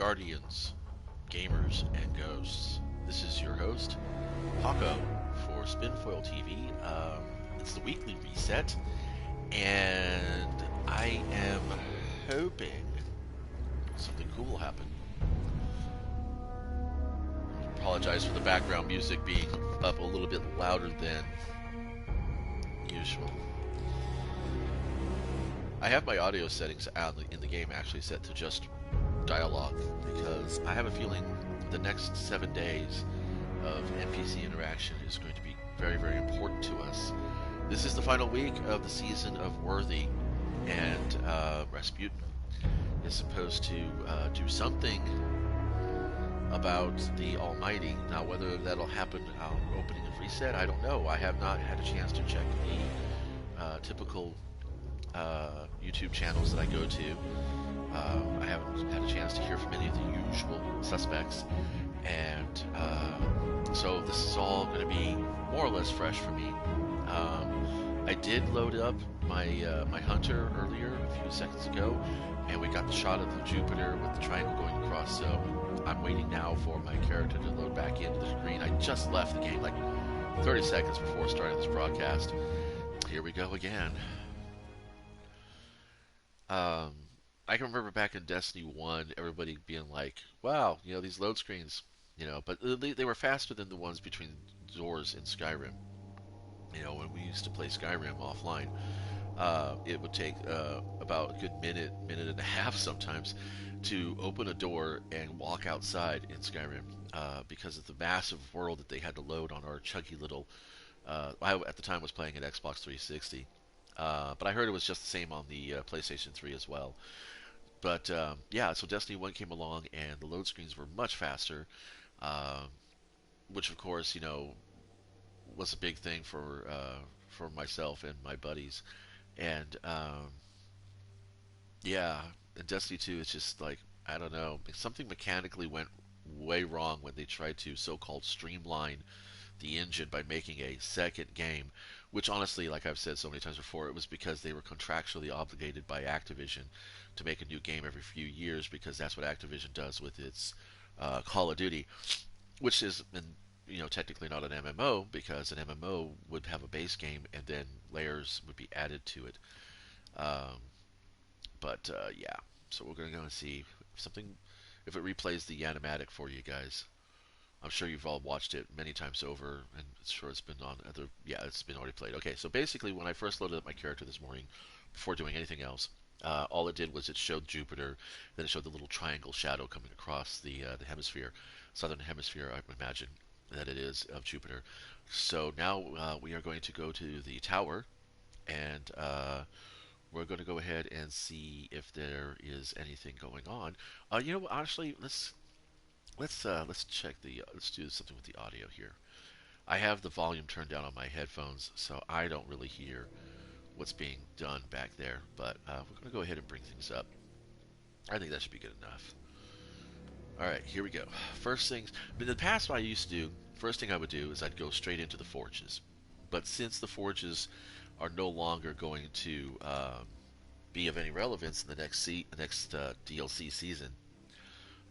guardians, gamers, and ghosts. This is your host, Paco, for Spinfoil TV. It's the weekly reset, and I am hoping something cool will happen. Apologize for the background music being up a little bit louder than usual. I have my audio settings out in the game actually set to just dialogue because I have a feeling the next 7 days of NPC interaction is going to be very, very important to us. This is the final week of the season of Worthy, and Rasputin is supposed to do something about the Almighty. Now, whether that'll happen opening of Reset, I don't know. I have not had a chance to check the typical YouTube channels that I go to. I haven't had a chance to hear from any of the usual suspects, and so this is all going to be more or less fresh for me. I did load up my hunter earlier, a few seconds ago, and we got the shot of the Jupiter with the triangle going across, so I'm waiting now for my character to load back into the screen. I just left the game like 30 seconds before starting this broadcast. Here we go again. I can remember back in Destiny 1, everybody being like, wow, these load screens, but they were faster than the ones between doors in Skyrim. When we used to play Skyrim offline, it would take about a good minute and a half sometimes to open a door and walk outside in Skyrim because of the massive world that they had to load on our chunky little. I at the time was playing an Xbox 360, but I heard it was just the same on the PlayStation 3 as well. But yeah, so Destiny 1 came along and the load screens were much faster, uh, which of course was a big thing for myself and my buddies. And yeah, in Destiny 2, it's just like, I don't know, something mechanically went way wrong when they tried to so-called streamline the engine by making a second game, which honestly, like I've said so many times before, it was because they were contractually obligated by Activision to make a new game every few years because that's what Activision does with its Call of Duty, which is, technically not an MMO because an MMO would have a base game and then layers would be added to it. Um, but yeah, so we're gonna go and see if it replays the animatic for you guys. I'm sure you've all watched it many times over, and it's sure it's been on other. Yeah, it's been already played. Okay, so basically, when I first loaded up my character this morning, before doing anything else, all it did was it showed Jupiter, then it showed the little triangle shadow coming across the hemisphere, southern hemisphere, I imagine that it is of Jupiter. So now we are going to go to the tower, and we're going to go ahead and see if there is anything going on. Honestly, let's check let's do something with the audio here. I have the volume turned down on my headphones, so I don't really hear what's being done back there. But we're going to go ahead and bring things up. I think that should be good enough. All right, here we go. First things. In the past, what I used to do, first thing I would do is I'd go straight into the forges. But since the forges are no longer going to be of any relevance in the next DLC season,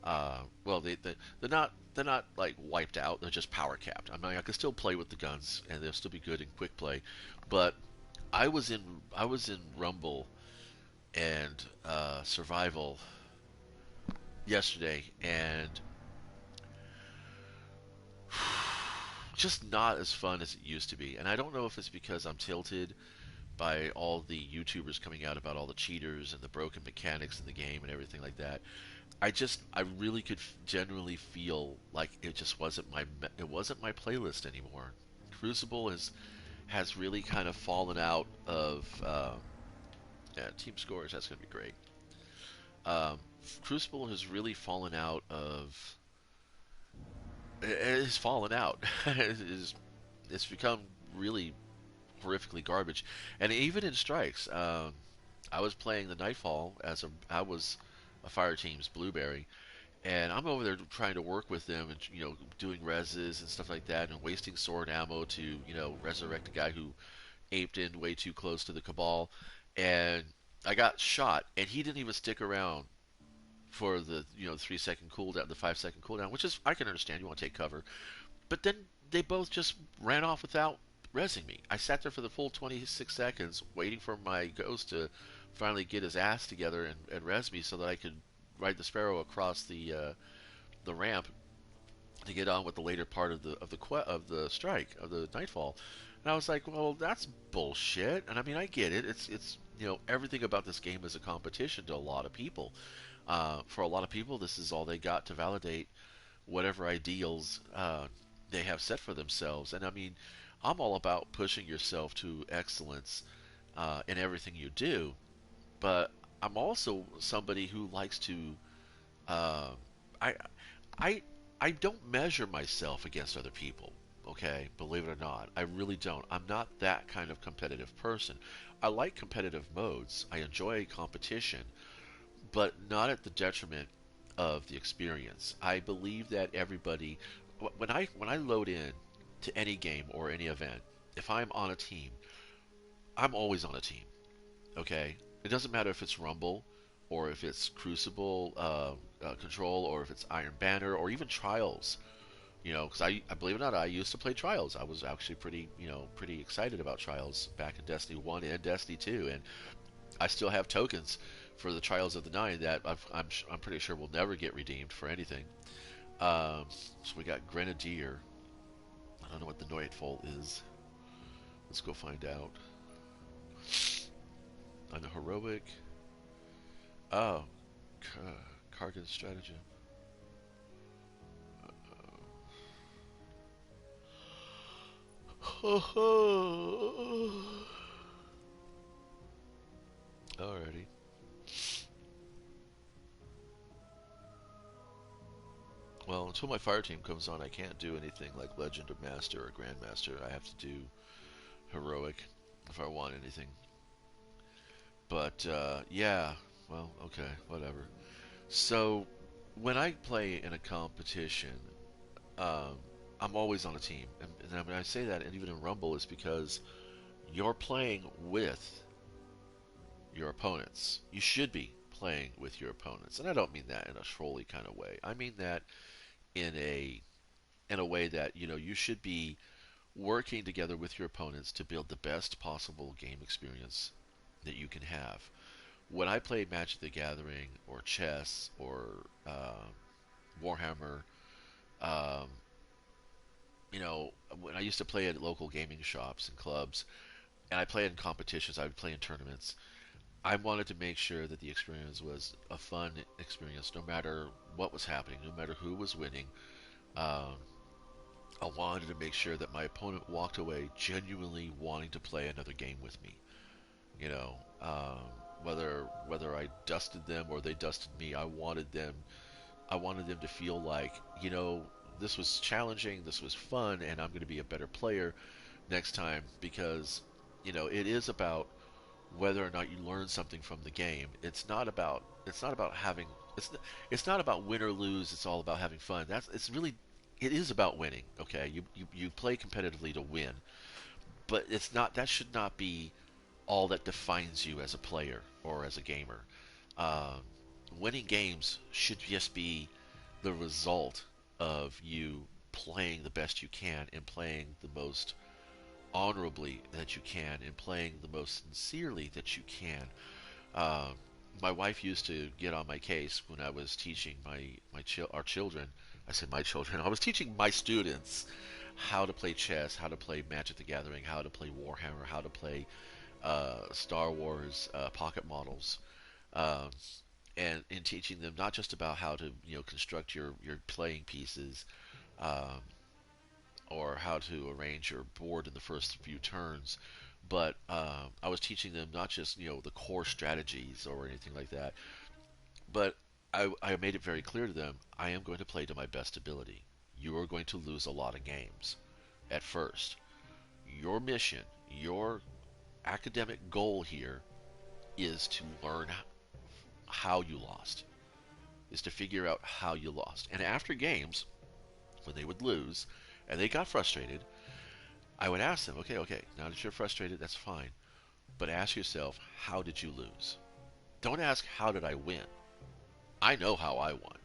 well, they're not like wiped out. They're just power capped. I mean, I can still play with the guns, and they'll still be good in quick play. But I was in Rumble and Survival yesterday, and just not as fun as it used to be. And I don't know if it's because I'm tilted by all the YouTubers coming out about all the cheaters and the broken mechanics in the game and everything like that. I really could generally feel like it just wasn't my playlist anymore. Crucible has really kind of fallen out of yeah, team scores. That's gonna be great. Um, Crucible has really fallen out of. It has fallen out. It's become really horrifically garbage, and even in strikes. I was playing the Nightfall I was a fire team's Blueberry, and I'm over there trying to work with them and doing reses and stuff like that, and wasting sword ammo to resurrect a guy who aped in way too close to the Cabal, and I got shot, and he didn't even stick around for the 3 second cooldown, the 5 second cooldown, which is I can understand you want to take cover, but then they both just ran off without resing me. I sat there for the full 26 seconds waiting for my ghost to finally get his ass together and res me so that I could ride the sparrow across the ramp to get on with the later part of the strike of the nightfall. And I was like, well, that's bullshit. And I mean, I get it. It's everything about this game is a competition to a lot of people. For a lot of people, this is all they got to validate whatever ideals they have set for themselves. And I mean, I'm all about pushing yourself to excellence in everything you do, but I'm also somebody who likes to. Uh, I I I don't measure myself against other people. Okay, believe it or not, I really don't. I'm not that kind of competitive person. I like competitive modes. I enjoy competition, but not at the detriment of the experience. I believe that everybody, when I load in to any game or any event, if I'm on a team, I'm always on a team. Okay, it doesn't matter if it's Rumble or if it's Crucible Control or if it's Iron Banner or even Trials. Because I believe it or not, I used to play Trials. I was actually pretty excited about Trials back in Destiny 1 and Destiny 2, and I still have tokens for the Trials of the Nine that I'm pretty sure will never get redeemed for anything. So we got Grenadier. I don't know what the Nightfall is. Let's go find out. On the heroic. Oh, Kargan stratagem. Alrighty. Well, until my fire team comes on, I can't do anything like Legend of Master or Grandmaster. I have to do heroic if I want anything. But yeah, well, okay, whatever. So when I play in a competition, um, I'm always on a team, and when I say that, and even in Rumble, is because you're playing with your opponents. You should be playing with your opponents, and I don't mean that in a trolly kind of way. I mean that in a way that you should be working together with your opponents to build the best possible game experience that you can have. When I play Magic the Gathering or chess or Warhammer, um, when I used to play at local gaming shops and clubs, and I played in competitions, I would play in tournaments. I wanted to make sure that the experience was a fun experience, no matter what was happening, no matter who was winning. Um, I wanted to make sure that my opponent walked away genuinely wanting to play another game with me. You know, whether I dusted them or they dusted me, I wanted them to feel like this was challenging, this was fun, and I'm going to be a better player next time because it is about whether or not you learn something from the game. It's not about having it's not about win or lose. It's all about having fun. It is about winning. Okay, you play competitively to win, but it's not that should not be all that defines you as a player or as a gamer. Um, Winning games should just be the result of you playing the best you can and playing the most honorably that you can and playing the most sincerely that you can. Um, my wife used to get on my case when I was teaching our children. I said my children. I was teaching my students how to play chess, how to play Magic the Gathering, how to play Warhammer, how to play Star Wars pocket models, um, and in teaching them not just about how to construct your playing pieces, um, or how to arrange your board in the first few turns, but I was teaching them not just the core strategies or anything like that, but I made it very clear to them I am going to play to my best ability. You are going to lose a lot of games at first. Your mission, your academic goal here is to learn how you lost, is to figure out how you lost. And after games, when they would lose and they got frustrated, I would ask them, okay, now that you're frustrated, that's fine. But ask yourself, how did you lose? Don't ask, how did I win? I know how I won,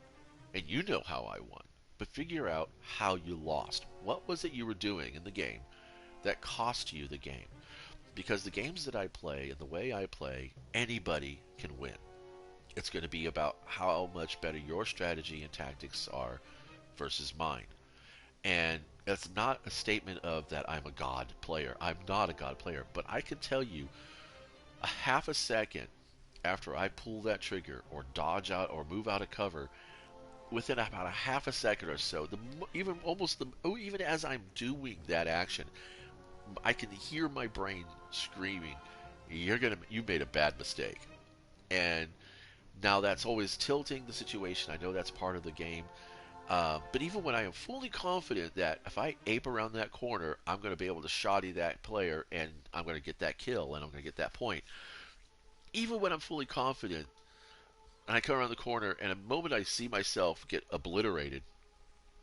and you know how I won. But figure out how you lost. What was it you were doing in the game that cost you the game? Because the games that I play and the way I play, anybody can win. It's going to be about how much better your strategy and tactics are versus mine. And it's not a statement of that I'm a god player. I'm not a god player, but I can tell you a half a second after I pull that trigger or dodge out or move out of cover, within about a half a second or so, even almost even as I'm doing that action, I can hear my brain screaming, you made a bad mistake." And now that's always tilting the situation. I know that's part of the game. But even when I am fully confident that if I ape around that corner, I'm going to be able to shoddy that player and I'm going to get that kill and I'm going to get that point. Even when I'm fully confident and I come around the corner and the moment I see myself get obliterated,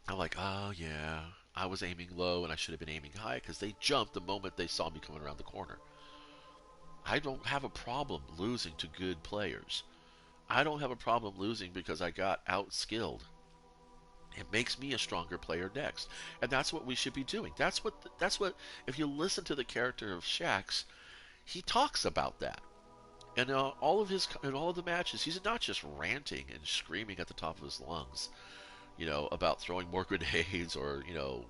I'm like, oh yeah, I was aiming low and I should have been aiming high because they jumped the moment they saw me coming around the corner. I don't have a problem losing to good players. I don't have a problem losing because I got outskilled. It makes me a stronger player next, and that's what we should be doing. That's what. If you listen to the character of Shax, he talks about that. And in all of the matches, he's not just ranting and screaming at the top of his lungs, about throwing more grenades or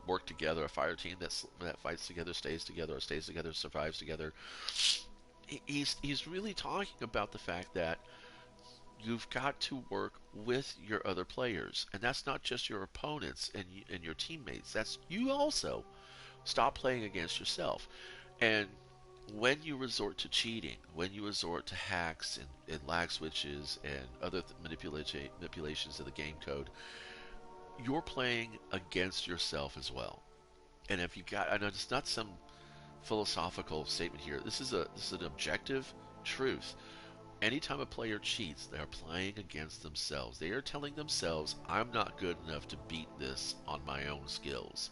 work together, a fire team that fights together, stays together, or stays together, survives together. He's really talking about the fact that you've got to work with your other players, and that's not just your opponents and your teammates. That's you also. Stop playing against yourself. And when you resort to cheating, when you resort to hacks and lag switches and other manipulations of the game code, you're playing against yourself as well. And if you got, I know it's not some philosophical statement here. This is an objective truth. Anytime a player cheats, they are playing against themselves. They are telling themselves, I'm not good enough to beat this on my own skills.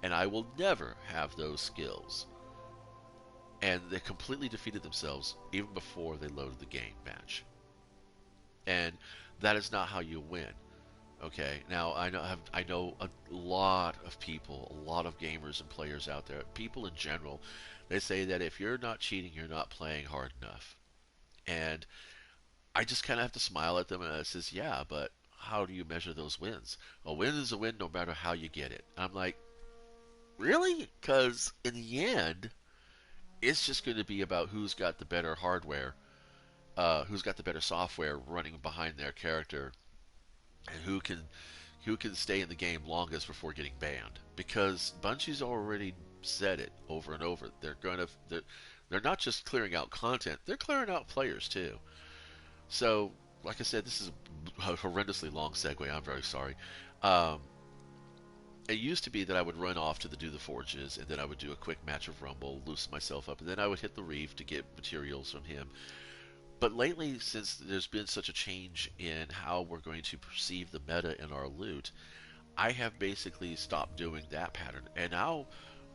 And I will never have those skills. And they completely defeated themselves even before they loaded the game match. And that is not how you win. Okay, now I know a lot of people, a lot of gamers and players out there, people in general, they say that if you're not cheating, you're not playing hard enough. And I just kind of have to smile at them and I says, yeah, but how do you measure those wins? A win is a win no matter how you get it. I'm like, really? Because in the end, it's just going to be about who's got the better hardware, who's got the better software running behind their character, and who can stay in the game longest before getting banned. Because Bungie's already said it over and over. They're not just clearing out content; they're clearing out players too. So, like I said, this is a horrendously long segue. I'm very sorry. Um, it used to be that I would run off to do the forges, and then I would do a quick match of Rumble, loosen myself up, and then I would hit the reef to get materials from him. But lately, since there's been such a change in how we're going to perceive the meta in our loot, I have basically stopped doing that pattern. And now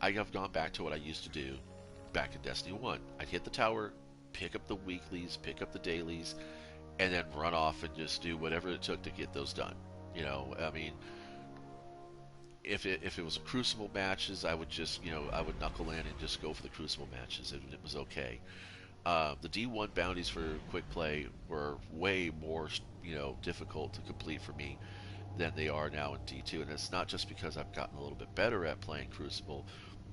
I have gone back to what I used to do back in Destiny 1. I'd hit the tower, pick up the weeklies, pick up the dailies, and then run off and just do whatever it took to get those done. I mean, if it was a Crucible matches, I would just I would knuckle in and just go for the Crucible matches, and it was okay. The D1 bounties for quick play were way more difficult to complete for me than they are now in D2, and it's not just because I've gotten a little bit better at playing Crucible,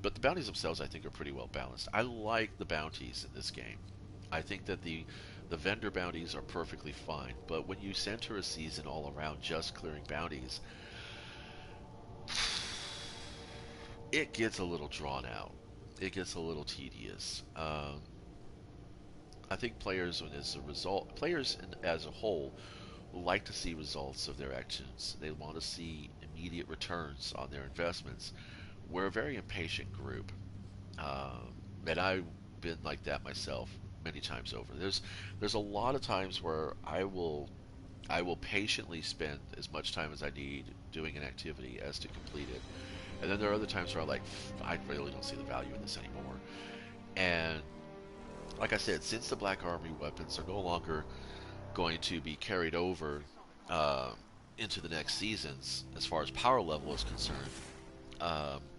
but the bounties themselves I think are pretty well balanced. I like the bounties in this game. I think that the vendor bounties are perfectly fine, but when you center a season all around just clearing bounties, it gets a little drawn out. It gets a little tedious. I think players as a whole like to see results of their actions. They want to see immediate returns on their investments. We're a very impatient group, and I've been like that myself many times over. There's a lot of times where I will patiently spend as much time as I need doing an activity as to complete it. And then there are other times where I'm like, I really don't see the value in this anymore. And like I said, since the Black Armory weapons are no longer going to be carried over uh, into the next seasons, as far as power level is concerned,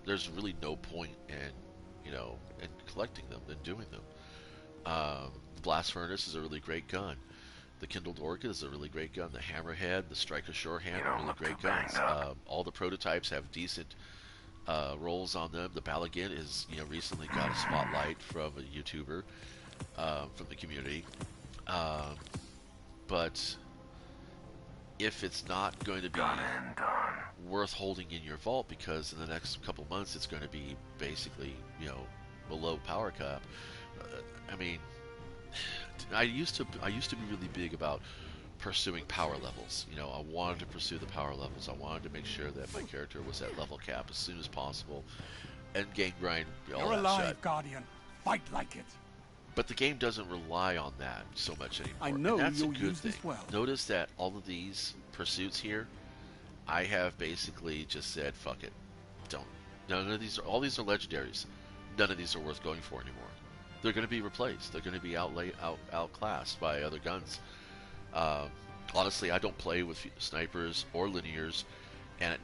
there's really no point in, in collecting them and doing them. The Blast Furnace is a really great gun. The Kindled Orchid is a really great gun. The Hammerhead, the Striker Shorehand are really great guns. All the prototypes have decent rolls on them. The Balagan is, recently got a spotlight from a YouTuber from the community. Um, but if it's not going to be worth holding in your vault because in the next couple months it's going to be basically, below power cap. I mean, I used to be really big about pursuing power levels. I wanted to pursue the power levels. I wanted to make sure that my character was at level cap as soon as possible. End game grind, all You're that alive, shit. Guardian. Fight like it. But the game doesn't rely on that so much anymore. I know and that's you'll a good use thing. this well. Notice that all of these pursuits here, I have basically just said, fuck it. Don't. None of these all these are legendaries. None of these are worth going for anymore. They're going to be replaced. They're going to be outclassed by other guns. Honestly, I don't play with snipers or linears, and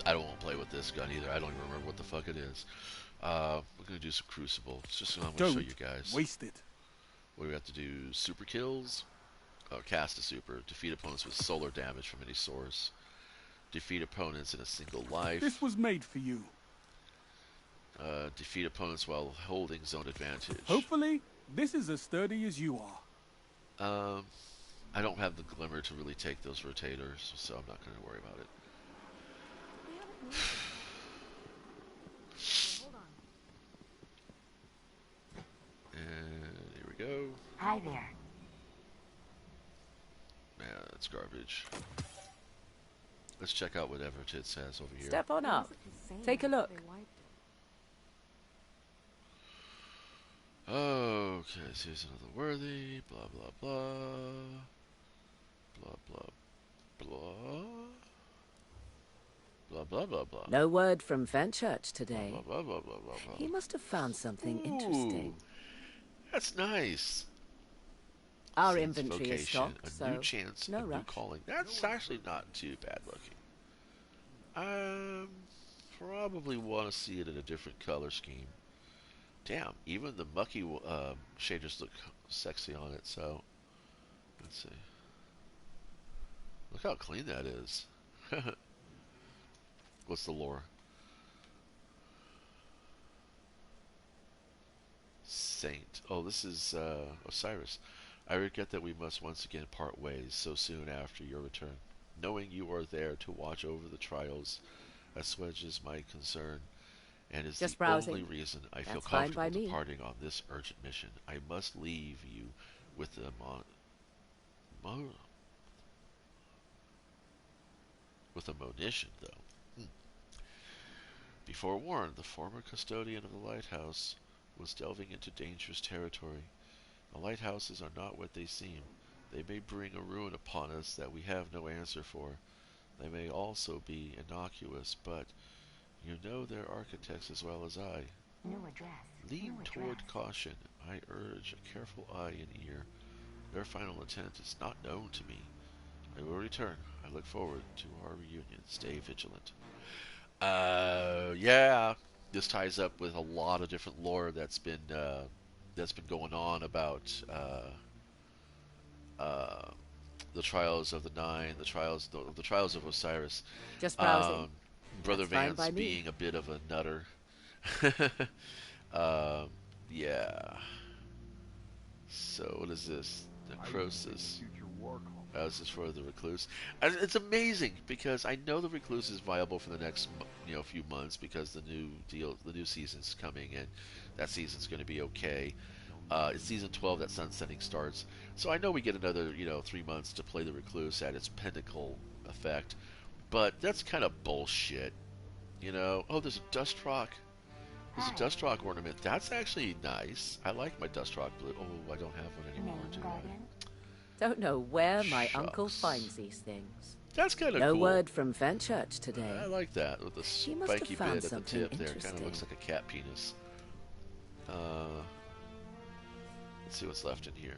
I don't want to play with this gun either. I don't even remember what the fuck it is. We're going to do some Crucible. It's just I'm going to show you guys. Waste it. We have to do super kills, cast a super, defeat opponents with solar damage from any source, defeat opponents in a single life. This was made for you. Defeat opponents while holding zone advantage. Hopefully, this is as sturdy as you are. I don't have the glimmer to really take those rotators, so I'm not going to worry about it. And here we go. Hi there. Yeah, that's garbage. Let's check out whatever it says over here. Step on up. Take a look. Okay, so here's another worthy. Blah, blah, blah. Blah, blah, blah. Blah, blah, blah, blah. No word from Fenchurch today. Blah, blah, blah, blah, blah, blah. He must have found something Ooh, interesting. That's nice. Our Sense inventory is vocation, stocked, a so new chance, no a new rush. calling. That's actually not too bad looking. Probably want to see it in a different color scheme. Damn, even the mucky shaders look sexy on it, so let's see. Look how clean that is. What's the lore? Saint. Oh, this is Osiris. I regret that we must once again part ways so soon after your return. Knowing you are there to watch over the trials assuages my concern, and is Just the browsing. only reason I feel That's fine by comfortable me. departing on this urgent mission. I must leave you with the with a monition, though. Be forewarned, the former custodian of the lighthouse was delving into dangerous territory. The lighthouses are not what they seem. They may bring a ruin upon us that we have no answer for. They may also be innocuous, but you know their architects as well as I. New address. Lean New toward address. caution. I urge a careful eye and ear. Their final intent is not known to me. I will return. I look forward to our reunion. Stay vigilant. Yeah. This ties up with a lot of different lore that's been going on about the trials of the Nine, the trials of Osiris. Just browsing. Brother That's fine Vance by me. being a bit of a nutter. Yeah. So what is this? Necrosis. This is for the Recluse. And it's amazing because I know the Recluse is viable for the next few months because the new season's coming and that season's going to be okay. It's season 12 that sunsetting starts, so I know we get another 3 months to play the Recluse at its pinnacle effect. But that's kind of bullshit, Oh, there's a Dust Rock. There's a Dust Rock ornament. That's actually nice. I like my Dust Rock blue. Oh, I don't have one anymore, do I? Don't know where my Shucks. uncle finds these things. That's kind of No cool. word from Fenchurch today. I like that with the He must have spiky found bit at the something tip there. Kind of interesting. looks like a cat penis. Let's see what's left in here.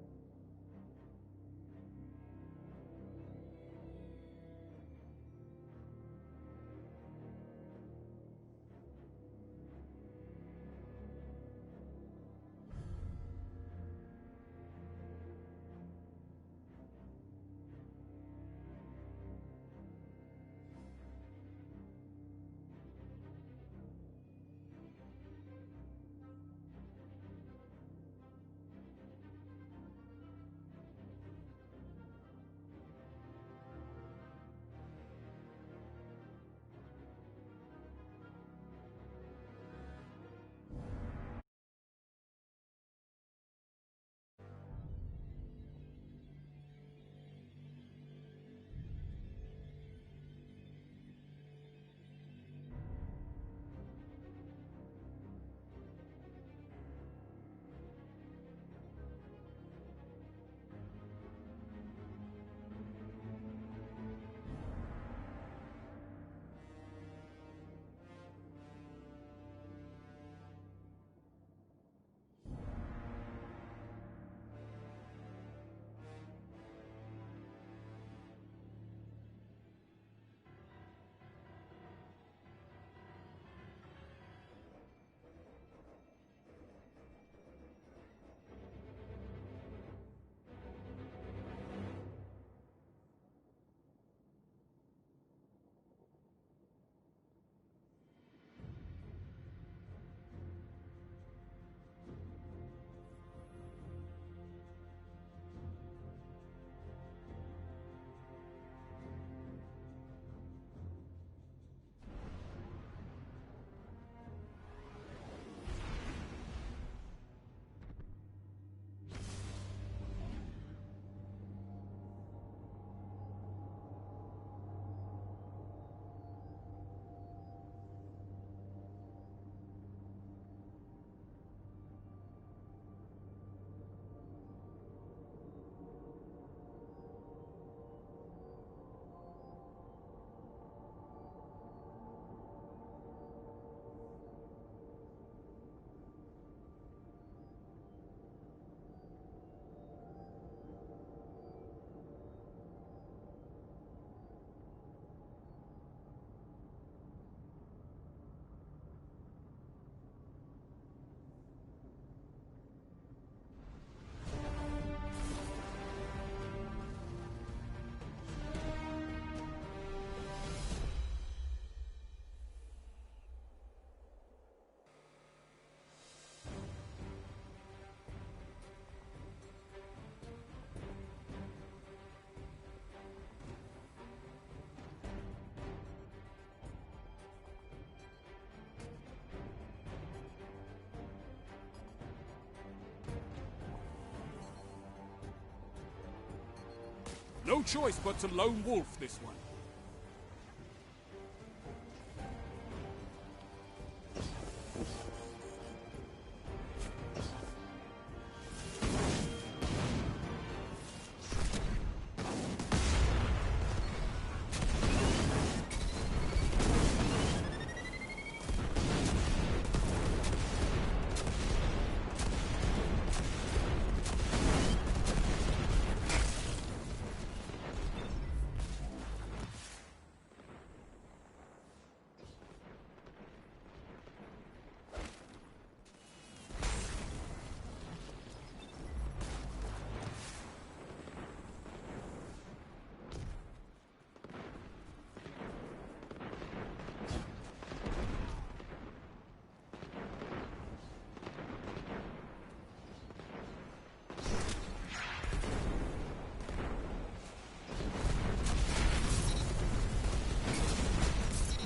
No choice but to lone wolf this one.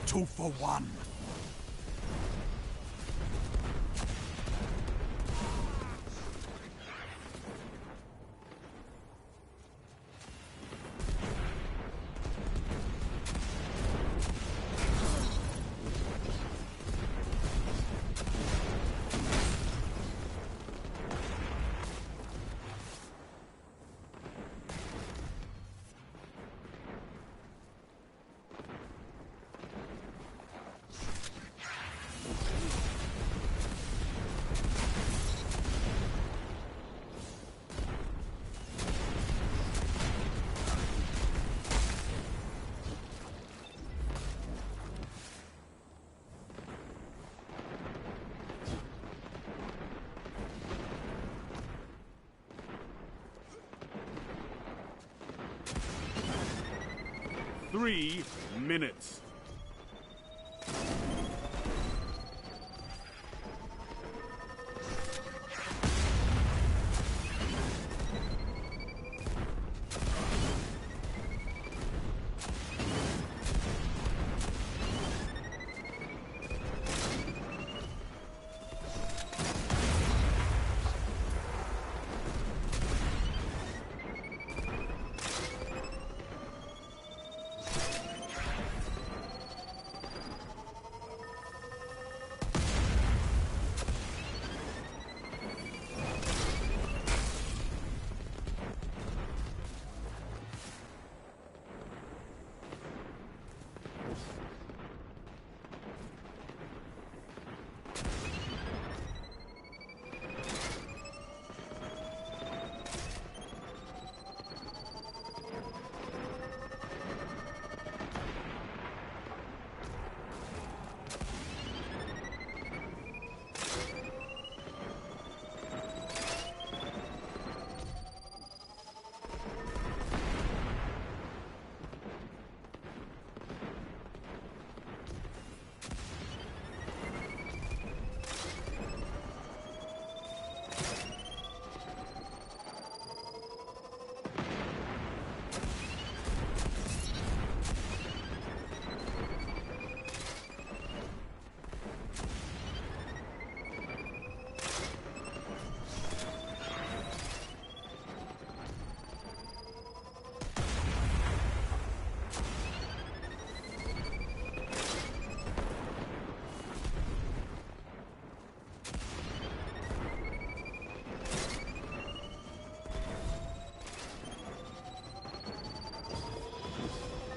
Two for one. Three minutes.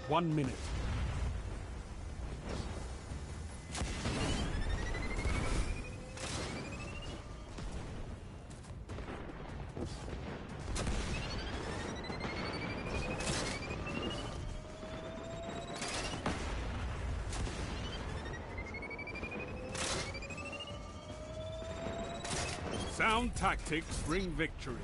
One minute. Sound tactics bring victory.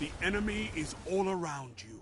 The enemy is all around you.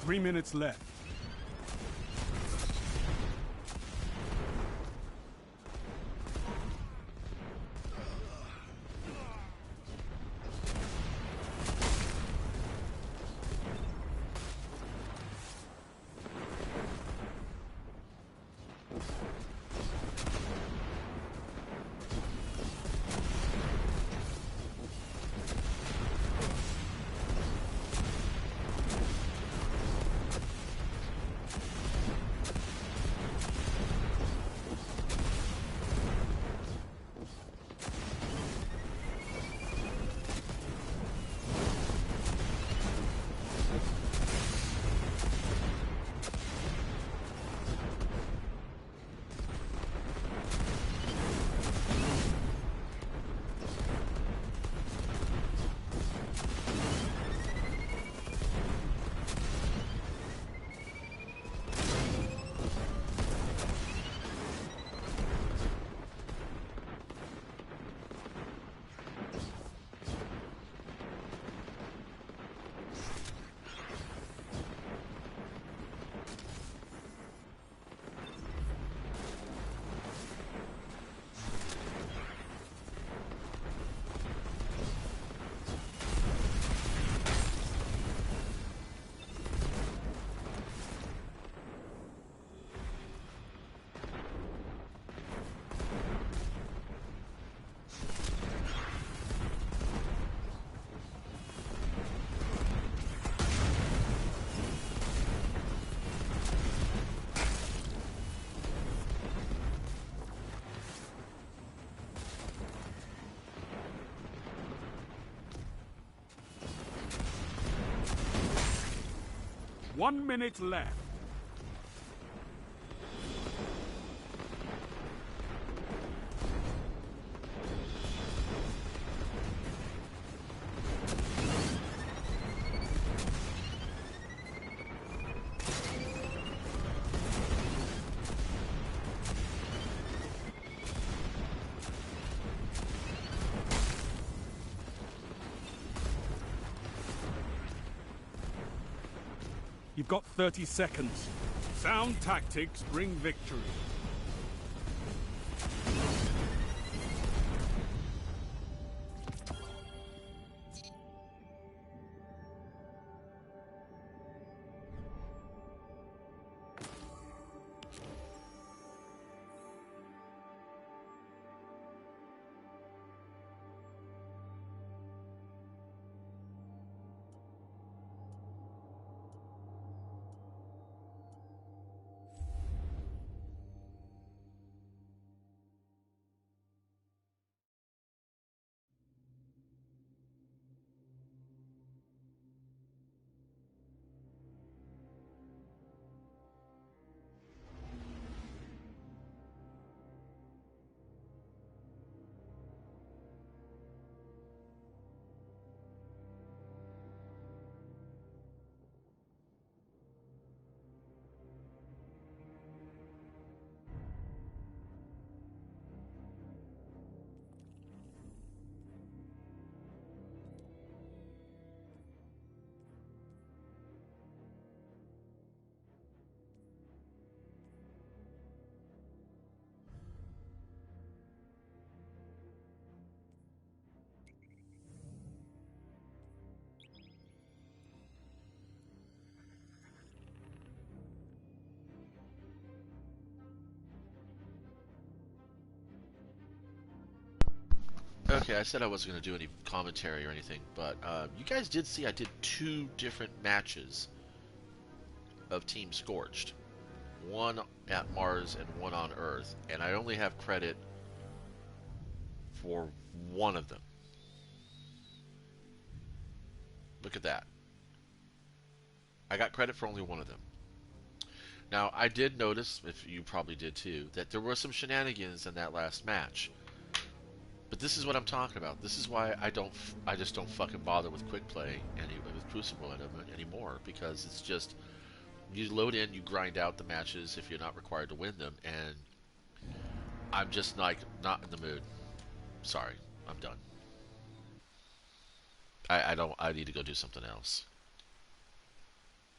Three minutes left. One minute left. You've got 30 seconds. Sound tactics bring victory. Okay, I said I wasn't going to do any commentary or anything, but you guys did see I did 2 different matches of Team Scorched. One at Mars and one on Earth, and I only have credit for one of them. Look at that. I got credit for only one of them. Now, I did notice, if you probably did too, that there were some shenanigans in that last match. But this is what I'm talking about. This is why I just don't fucking bother with quick play with Crucible anymore, because it's just you load in, you grind out the matches if you're not required to win them, and I'm just like not in the mood. Sorry, I'm done. I need to go do something else.